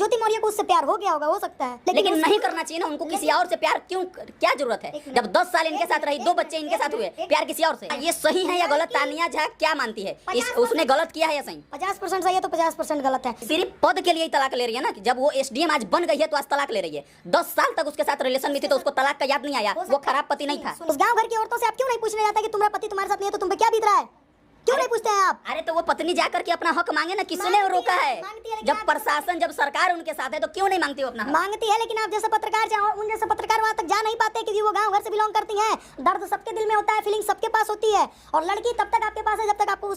ज्योति मौर्य को उससे प्यार हो गया होगा, हो सकता है, लेकिन नहीं करना चाहिए ना उनको। किसी और से प्यार क्यों, क्या जरूरत है? जब 10 साल इनके साथ रही, 2 बच्चे इनके साथ हुए, प्यार किसी और से? ये सही है या गलत? तानिया झा क्या मानती है, उसने गलत किया है या सही? 50% सही है तो 50% गलत है। सिर्फ पद के लिए ही तलाक ले रही है ना, कि जब वो एसडीएम आज बन गई है तो आज तलाक ले रही है। 10 साल तक उसके साथ रिलेशन में थी तो उसको तलाक का याद नहीं आया, वो खराब पति नहीं था। उस गांव घर की औरतों से आप क्यों नहीं पूछने जाता कि तुम्हारा पति तुम्हारे साथ नहीं है तो तुम पे क्या बीत रहा है? क्यों नहीं पूछते हैं आप? अरे तो वो पत्नी जाकर के अपना हक मांगे ना, किसने रोका है? जब प्रशासन, जब सरकार उनके साथ है तो क्यों नहीं मांगती वो अपना हक? मांगती है, लेकिन आप जैसे पत्रकार चाहो, उन जैसे पत्रकार वहां तक जा नहीं पाते क्योंकि वो गांव घर से बिलोंग करती हैं। दर्द सबके दिल में होता है, फीलिंग सबके पास होती है, और लड़की तब तक आपके पास है जब तक आपको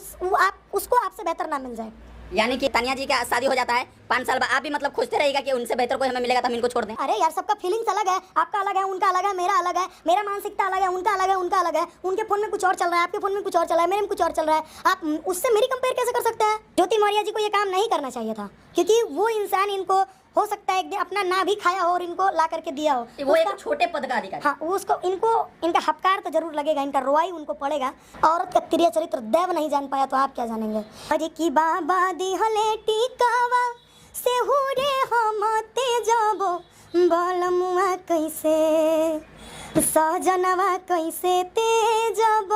उसको आपसे बेहतर ना मिल जाए। यानी कि तानिया जी का शादी हो जाता है 5 साल बाद, आप भी मतलब खोजते रहेगा कि उनसे बेहतर कोई हमें मिलेगा तो हम इनको छोड़ दें? अरे यार, सबका फीलिंग्स अलग है, आपका अलग है, उनका अलग है, मेरा अलग है, मेरा मानसिकता अलग है, उनका अलग है, उनका अलग है। उनके फोन में कुछ और चल रहा है, आपके फोन में कुछ और चल रहा है, मेरे में कुछ और चल रहा है। आप उससे मेरी कंपेयर कैसे कर सकते हैं? ज्योति मौर्य जी को ये काम नहीं करना चाहिए था, क्योंकि वो इंसान इनको हो सकता है एक दिन अपना ना भी खाया हो और इनको ला करके दिया हो। वो एक छोटे पद का अधिकारी। हाँ, उसको इनका हपकार तो जरूर लगेगा, इनका रोवाई उनको पड़ेगा। औरत का तिरिया चरित्र देव नहीं जान पाया तो आप क्या जानेंगे? अरे की बाबा दिहले टिकावा से हो रे हमते जाबो बालमुआ कैसे सहजनवा कैसे तेजब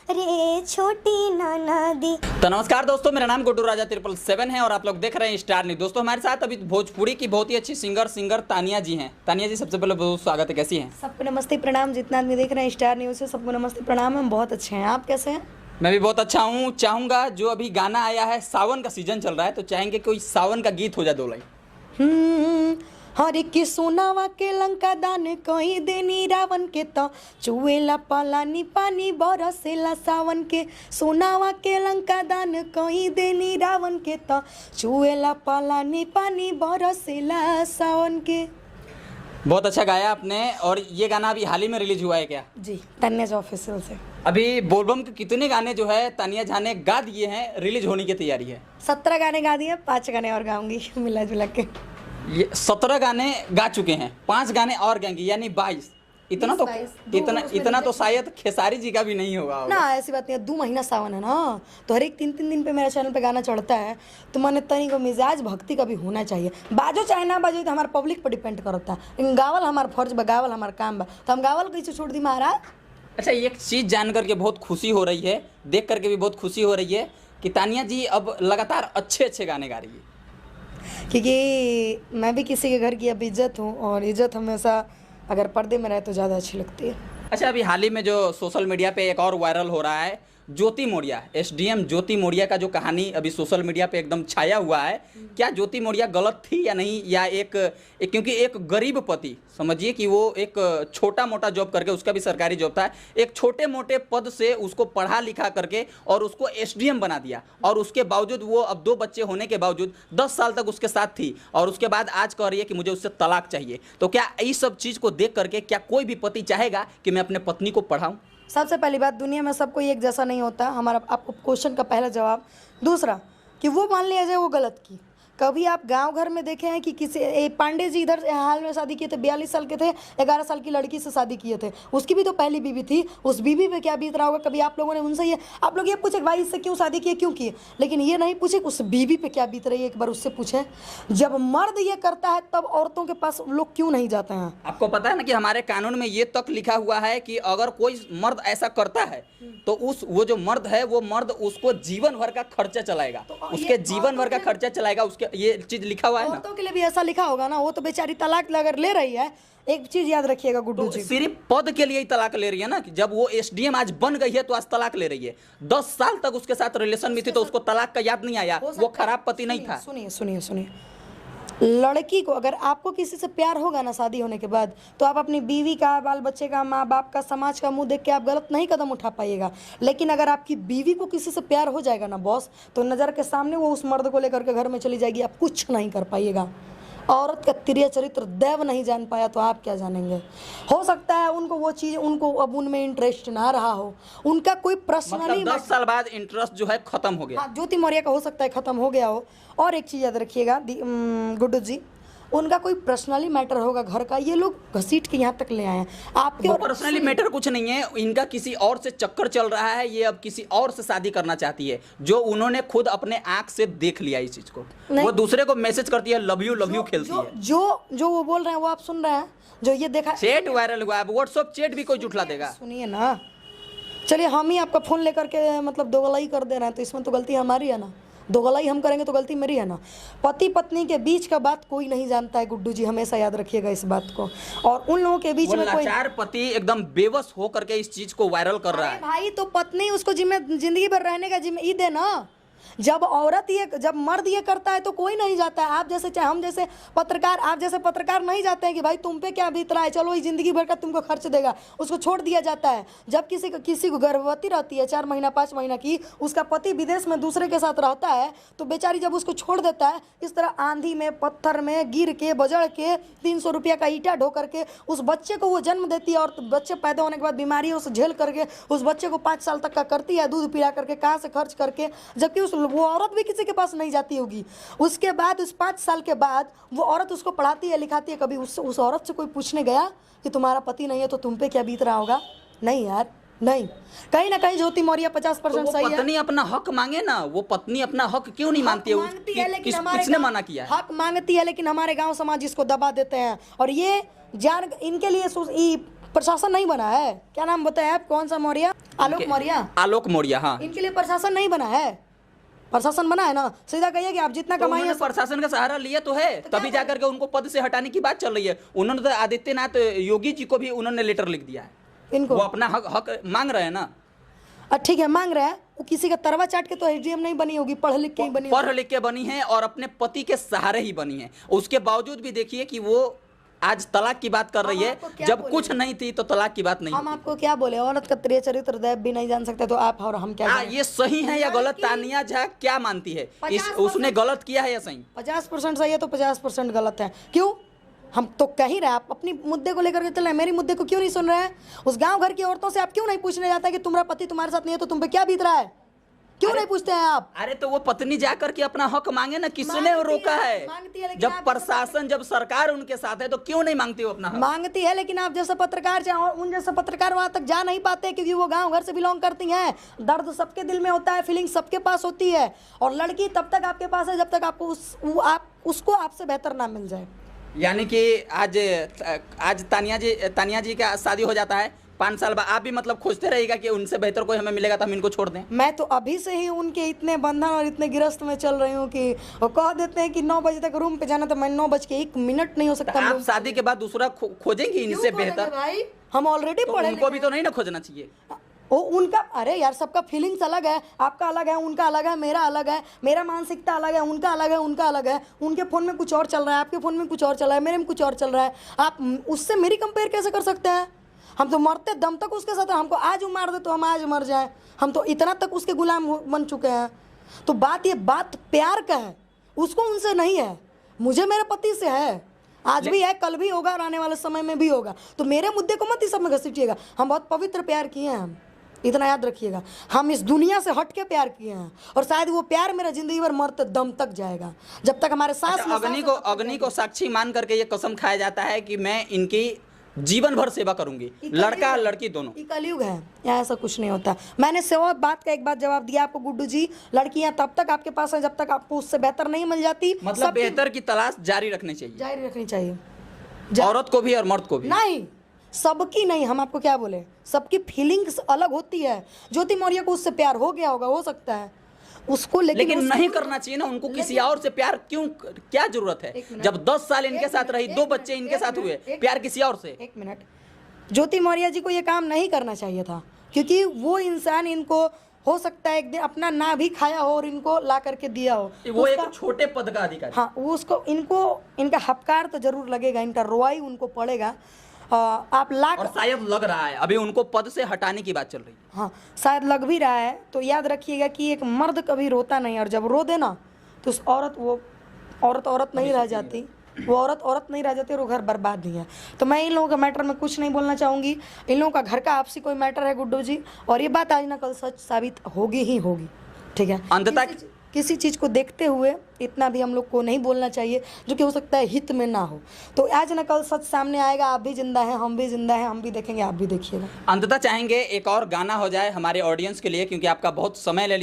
रे छोटी ननदी। तो नमस्कार दोस्तों, मेरा नाम गुड्डू राजा 777 है और आप लोग देख रहे हैं स्टार न्यूज़। दोस्तों हमारे साथ अभी भोजपुरी की बहुत ही अच्छी सिंगर तानिया जी हैं। तानिया जी, सबसे पहले बहुत स्वागत है, कैसी हैं? सबको नमस्ते प्रणाम, जितना आदमी देख रहे हैं स्टार न्यूज़ से सबको नमस्ते प्रणाम। हम बहुत अच्छे हैं, आप कैसे हैं? मैं भी बहुत अच्छा हूँ। चाहूँगा जो अभी गाना आया है, सावन का सीजन चल रहा है, तो चाहेंगे कोई सावन का गीत हो जाए 2 लाइन। हरे के सोनावा के लंका दान कही देनी रावण के तो चुएला पालानी पानी बरसेला सावन के। सोनावा के लंका दान कही देनी रावण के तो चुएला पालानी पानी बरसेला सावन के। बहुत अच्छा गाया आपने। और ये गाना अभी हाल ही में रिलीज हुआ है क्या? जी, तानिया झा ऑफिशियल से। अभी बोलबम के कितने गाने जो है तानिया झा ने गा दिए हैं, रिलीज होने की तैयारी है? 17 गाने गा दिए, 5 गाने और गाऊंगी मिला जुला के। ये 17 गाने गा चुके हैं, 5 गाने और गाएंगे, यानी 22। इतना तो शायद खेसारी जी का भी नहीं होगा ना। ऐसी बात नहीं है, 2 महीना सावन है ना, तो हर एक 3-3 दिन पे मेरे चैनल पे गाना चढ़ता है, तो मैंने तनी को मिजाज भक्ति का भी होना चाहिए। बाजो चाहे ना बाजो, तो हमारे पब्लिक पर डिपेंड करता है, लेकिन गावल हमारा फर्ज बा, गावल हमारा काम बा, तो हम गावल कैसे छोड़ दी महाराज? अच्छा, एक चीज़ जान करके बहुत खुशी हो रही है, देख करके भी बहुत खुशी हो रही है कि तानिया जी अब लगातार अच्छे गाने गा रही है। क्योंकि मैं भी किसी के घर की अब इज्जत हूँ, और इज्जत हमेशा अगर पर्दे में रहे तो ज़्यादा अच्छी लगती है। अच्छा, अभी हाल ही में जो सोशल मीडिया पे एक और वायरल हो रहा है, ज्योति मौर्य, एसडीएम ज्योति मौर्य का जो कहानी अभी सोशल मीडिया पे एकदम छाया हुआ है। क्या ज्योति मौर्य गलत थी या नहीं? या क्योंकि एक गरीब पति, समझिए कि वो एक छोटा मोटा जॉब करके, उसका भी सरकारी जॉब था, एक छोटे मोटे पद से उसको पढ़ा लिखा करके और उसको एसडीएम बना दिया, और उसके बावजूद वो अब 2 बच्चे होने के बावजूद 10 साल तक उसके साथ थी, और उसके बाद आज कह रही है कि मुझे उससे तलाक चाहिए। तो क्या इस सब चीज़ को देख करके क्या कोई भी पति चाहेगा कि मैं अपने पत्नी को पढ़ाऊँ? सबसे पहली बात, दुनिया में सब कोई एक जैसा नहीं होता। हमारा आपको क्वेश्चन का पहला जवाब। दूसरा कि वो मान लिया जाए वो गलत की। कभी आप गांव घर में देखे हैं कि किसी पांडे जी इधर हाल में शादी किए थे, 42 साल के थे, 11 साल की लड़की से शादी किए थे, उसकी भी तो पहली बीवी थी, उस बीवी पे क्या बीत रहा होगा? कभी आप लोगों ने उनसे ये आप लोग ये पूछे भाई इससे क्यों शादी किए, क्यों किए, लेकिन ये नहीं पूछे उस बीवी पे क्या बीत रही है, एक बार उससे पूछे। जब मर्द ये करता है तब औरतों के पास लोग क्यों नहीं जाते हैं? आपको पता है ना कि हमारे कानून में ये तक लिखा हुआ है कि अगर कोई मर्द ऐसा करता है तो वो जो मर्द है, वो मर्द उसको जीवन भर का खर्चा चलाएगा, उसके जीवन भर का खर्चा चलाएगा, उसके ये चीज लिखा हुआ है ना। औरतों के लिए भी ऐसा लिखा होगा ना, वो तो बेचारी तलाक अगर ले रही है। एक चीज याद रखिएगा गुड्डू जी, सिर्फ पद के लिए ही तलाक ले रही है ना, कि जब वो एसडीएम आज बन गई है तो आज तलाक ले रही है। 10 साल तक उसके साथ रिलेशन में थी तो उसको तलाक का याद नहीं आया, वो खराब पति नहीं था। सुनिए, लड़की को अगर आपको किसी से प्यार होगा ना शादी होने के बाद, तो आप अपनी बीवी का, बाल बच्चे का, माँ बाप का, समाज का मुंह देख के आप गलत नहीं कदम उठा पाइएगा। लेकिन अगर आपकी बीवी को किसी से प्यार हो जाएगा ना बॉस, तो नज़र के सामने वो उस मर्द को लेकर के घर में चली जाएगी, आप कुछ नहीं कर पाइएगा। औरत का तिरिया चरित्र देव नहीं जान पाया तो आप क्या जानेंगे? हो सकता है उनको वो चीज़, उनको अब उनमें इंटरेस्ट ना रहा हो, उनका कोई पर्सनली 10 साल बाद इंटरेस्ट जो है खत्म हो गया। हाँ, ज्योति मौर्य का हो सकता है खत्म हो गया हो। और एक चीज़ याद रखिएगा गुड्डू जी, उनका कोई पर्सनली मैटर होगा घर का, ये लोग घसीट के यहाँ तक ले आए हैं आपके। और पर्सनली मैटर कुछ नहीं है, इनका किसी और से चक्कर चल रहा है, ये अब किसी और से शादी करना चाहती है, जो उन्होंने खुद अपने आंख से देख लिया इस चीज को। वो दूसरे को मैसेज करती है लव यू खेलती है। जो वो बोल रहे हैं वो आप सुन रहे हैं, जो ये देखा चैट वायरल हुआ है, व्हाट्सएप चैट भी कोई झुठला देगा। सुनिए ना, चलिए हम ही आपका फोन लेकर के मतलब दोगलाई कर दे रहे हैं, तो इसमें तो गलती हमारी है ना, दोगलाई हम करेंगे तो गलती मेरी है ना। पति पत्नी के बीच का बात कोई नहीं जानता है गुड्डू जी, हमेशा याद रखिएगा इस बात को। और उन लोगों के बीच में कोई लाचार पति एकदम बेबस हो करके इस चीज को वायरल कर रहा है। भाई तो पत्नी उसको जिंदगी भर रहने का जिम्मे ई दे ना। जब मर्द ये करता है तो कोई नहीं जाता है। आप जैसे चाहे हम जैसे पत्रकार, आप जैसे पत्रकार नहीं जाते हैं कि भाई तुम पे क्या बीत रहा है, चलो ये जिंदगी भर का तुमको खर्च देगा, उसको छोड़ दिया जाता है। जब किसी को गर्भवती रहती है 4 महीना 5 महीना की, उसका पति विदेश में दूसरे के साथ रहता है, तो बेचारी जब उसको छोड़ देता है, इस तरह आंधी में पत्थर में गिर के बजड़ के 300 रुपया का ईटा ढो करके उस बच्चे को वो जन्म देती है, और बच्चे पैदा होने के बाद बीमारी उसे झेल करके उस बच्चे को 5 साल तक का करती है, दूध पिला करके, कहाँ से खर्च करके, जबकि वो औरत भी किसी के पास नहीं जाती होगी। उसके बाद उस 5 साल के बाद वो औरत उसको पढ़ाती है लिखाती है। कभी उस औरत से कोई पूछने गया कि तुम्हारा पति नहीं है तो तुम पे क्या बीत रहा होगा? नहीं यार, नहीं। कहीं ना कहीं ज्योति मौर्य 50% सही है। पत्नी अपना हक मांगे ना, वो पत्नी अपना हक क्यों नहीं मानती है? किसने मना किया? हक मांगती है, लेकिन हमारे गाँव समाज इसको दबा देते हैं। और ये जान इनके लिए प्रशासन नहीं बना है। क्या नाम बताया आप? कौन सा मौर्य? आलोक मौर्य। हाँ, इनके लिए प्रशासन नहीं बना है। प्रशासन बना है ना, सीधा कहिए कि आप जितना तो कमाइए। प्रशासन का सहारा लिया तो है, तभी जाकर के उनको पद से हटाने की बात चल रही है। उन्होंने तो आदित्यनाथ योगी जी को भी उन्होंने लेटर लिख दिया है, इनको वो अपना हक मांग रहे हैं ना। ठीक है, मांग रहे हैं। वो किसी का तरवा चाट के तो एसडीएम नहीं बनी होगी, पढ़ लिख के ही बनी, पढ़ लिख के बनी है और अपने पति के सहारे ही बनी है। उसके बावजूद भी देखिए कि वो आज तलाक की बात कर रही है, जब कुछ नहीं थी तो तलाक की बात नहीं। हम आपको क्या बोले, औरत का त्रिय चरित्र दैव भी नहीं जान सकते, तो आप और हम क्या जाने? ये सही है या गलत? तानिया झा क्या मानती है, उसने गलत किया है या सही? 50% सही है तो 50% गलत है। क्यों? हम तो कह ही रहे, आप अपनी मुद्दे को लेकर के चल रहे हैं, मेरी मुद्दे को क्यों नहीं सुन रहे हैं? उस गांव घर की औरतों से आप क्यों नहीं पूछने जाता कि तुम्हारा पति तुम्हारे साथ नहीं है तो तुम पे क्या बीत रहा है? क्यों नहीं पूछते हैं आप? अरे तो वो पत्नी जाकर के अपना हक मांगे ना, किसने रोका है? जब प्रशासन, जब सरकार उनके साथ है तो क्यों नहीं मांगती वो अपना हक? मांगती है, लेकिन आप जैसे पत्रकार उन जैसे पत्रकार वहां तक जा नहीं पाते, क्योंकि वो गांव घर से बिलोंग करती हैं। दर्द सबके दिल में होता है, फीलिंग सबके पास होती है, और लड़की तब तक आपके पास है जब तक आपको उसको आपसे बेहतर ना मिल जाए। यानी कि आज तानिया जी का शादी हो जाता है, 5 साल बाद आप भी मतलब खोजते रहेगा कि उनसे बेहतर कोई हमें मिलेगा तो हम इनको छोड़ दें। मैं तो अभी से ही उनके इतने बंधन और इतने गिरफ्त में चल रही हूँ कि वो कह देते हैं कि 9 बजे तक रूम पे जाना, तो मैं 9:01 नहीं हो सकता। आप शादी के बाद दूसरा खोजेंगे इनसे बेहतर? भाई हम ऑलरेडी पढ़े, उनको भी तो नहीं ना खोजना चाहिए। वो उनका, अरे यार सबका फीलिंग्स अलग है, आपका अलग है, उनका अलग है, मेरा अलग है, मेरा मानसिकता अलग है, उनका अलग है, उनका अलग है। उनके फोन में कुछ और चल रहा है, आपके फोन में कुछ और चल रहा है, मेरे में कुछ और चल रहा है। आप उससे मेरी कंपेयर कैसे कर सकते हैं? हम तो मरते दम तक उसके साथ, हमको आज मार दे तो हम आज मर जाएं, हम तो इतना तक उसके गुलाम बन चुके हैं। तो ये बात प्यार का है, उसको उनसे नहीं है, मुझे मेरे पति से है, आज भी है, कल भी होगा और आने वाले समय में भी होगा। तो मेरे मुद्दे को मत इस सब में घसीटिएगा। हम बहुत पवित्र प्यार किए हैं, हम इतना याद रखिएगा, हम इस दुनिया से हट के प्यार किए हैं, और शायद वो प्यार मेरा जिंदगी भर मरते दम तक जाएगा, जब तक हमारे सांस में अग्नि को साक्षी मान करके ये कसम खाया जाता है कि मैं इनकी जीवन भर सेवा करूंगी, लड़का लड़की दोनों। कलयुग है, यहाँ ऐसा कुछ नहीं होता। मैंने सेवा बात का एक बात जवाब दिया आपको गुड्डू जी, लड़कियां तब तक आपके पास है जब तक आपको उससे बेहतर नहीं मिल जाती। मतलब बेहतर की तलाश जारी रखनी चाहिए, औरत को भी और मर्द को भी। नहीं, सबकी नहीं, हम आपको क्या बोले, सबकी फीलिंग्स अलग होती है। ज्योति मौर्य को उससे प्यार हो गया होगा, हो सकता है उसको, लेकिन नहीं करना चाहिए ना उनको। किसी और से प्यार क्यों, क्या जरूरत है? जब 10 साल इनके साथ रही, 2 बच्चे इनके साथ हुए, प्यार किसी और से? 1 मिनट, ज्योति मौर्य जी को ये काम नहीं करना चाहिए था, क्योंकि वो इंसान इनको हो सकता है एक दिन अपना ना भी खाया हो और इनको ला करके दिया हो। वो एक छोटे पद का अधिकारी। हाँ, वो उसको इनका हपकार तो जरूर लगेगा, इनका रोवाई उनको पड़ेगा। आप लाख, और शायद लग रहा है अभी उनको पद से हटाने की बात चल रही है। हाँ, शायद लग भी रहा है। तो याद रखिएगा कि एक मर्द कभी रोता नहीं, और जब रो देना तो उस औरत नहीं रह जाती, वो औरत नहीं रह जाती, और वो घर बर्बाद नहीं है। तो मैं इन लोगों के मैटर में कुछ नहीं बोलना चाहूँगी। इन लोगों का घर का आपसी कोई मैटर है गुड्डू जी, और ये बात आज ना कल सच साबित होगी ही होगी। ठीक है, किसी चीज़ को देखते हुए इतना भी हम लोग को नहीं बोलना चाहिए जो कि हो सकता है हित में ना हो। तो आज न कल सच सामने आएगा, आप भी जिंदा हैं, हम भी जिंदा हैं, हम भी देखेंगे, आप भी देखिएगा। अंततः चाहेंगे एक और गाना हो जाए हमारे ऑडियंस के लिए, क्योंकि आपका बहुत समय ले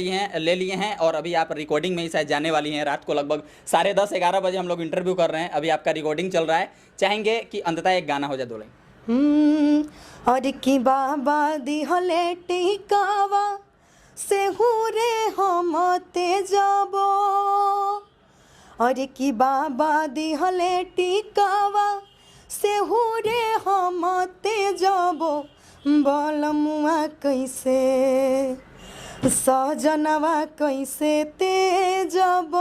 लिए हैं और अभी आप रिकॉर्डिंग में ही शायद जाने वाली हैं। रात को लगभग 10:30-11 बजे हम लोग इंटरव्यू कर रहे हैं, अभी आपका रिकॉर्डिंग चल रहा है। चाहेंगे कि अंततः एक गाना हो जाए, 2 लाइन। और की बाबा दिहले टिकावा से हुरे हम तेजाबो, और की बाबा दिहले टिकावा से हुरे हम तेजाबो, बलमुआ कैसे सजनवा कैसे तेजब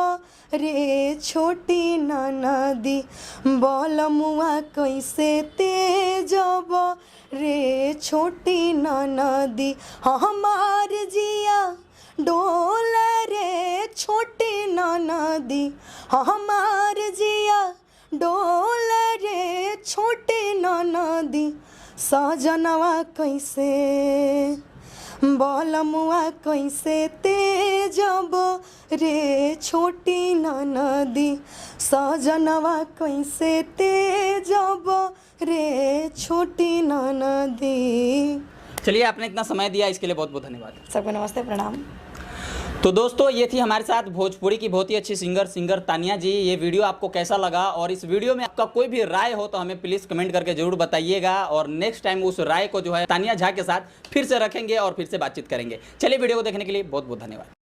रे छोटी ननदी, बलमुआ कैसे तेजब रे छोटी ननदी, हमार जिया डोल रे छोटी ननदी, हमार जिया डोल रे छोटी ननदी, सजनवा कैसे बलमुआ कैसे तेजब रे छोटी ननदी, सजनवा कैसे तेजब रे छोटी ननदी। चलिए, आपने इतना समय दिया इसके लिए बहुत बहुत धन्यवाद। सबको नमस्ते, प्रणाम। तो दोस्तों, ये थी हमारे साथ भोजपुरी की बहुत ही अच्छी सिंगर तानिया जी। ये वीडियो आपको कैसा लगा और इस वीडियो में आपका कोई भी राय हो तो हमें प्लीज़ कमेंट करके जरूर बताइएगा, और नेक्स्ट टाइम उस राय को जो है तानिया झा के साथ फिर से रखेंगे और फिर से बातचीत करेंगे। चलिए, वीडियो को देखने के लिए बहुत बहुत धन्यवाद।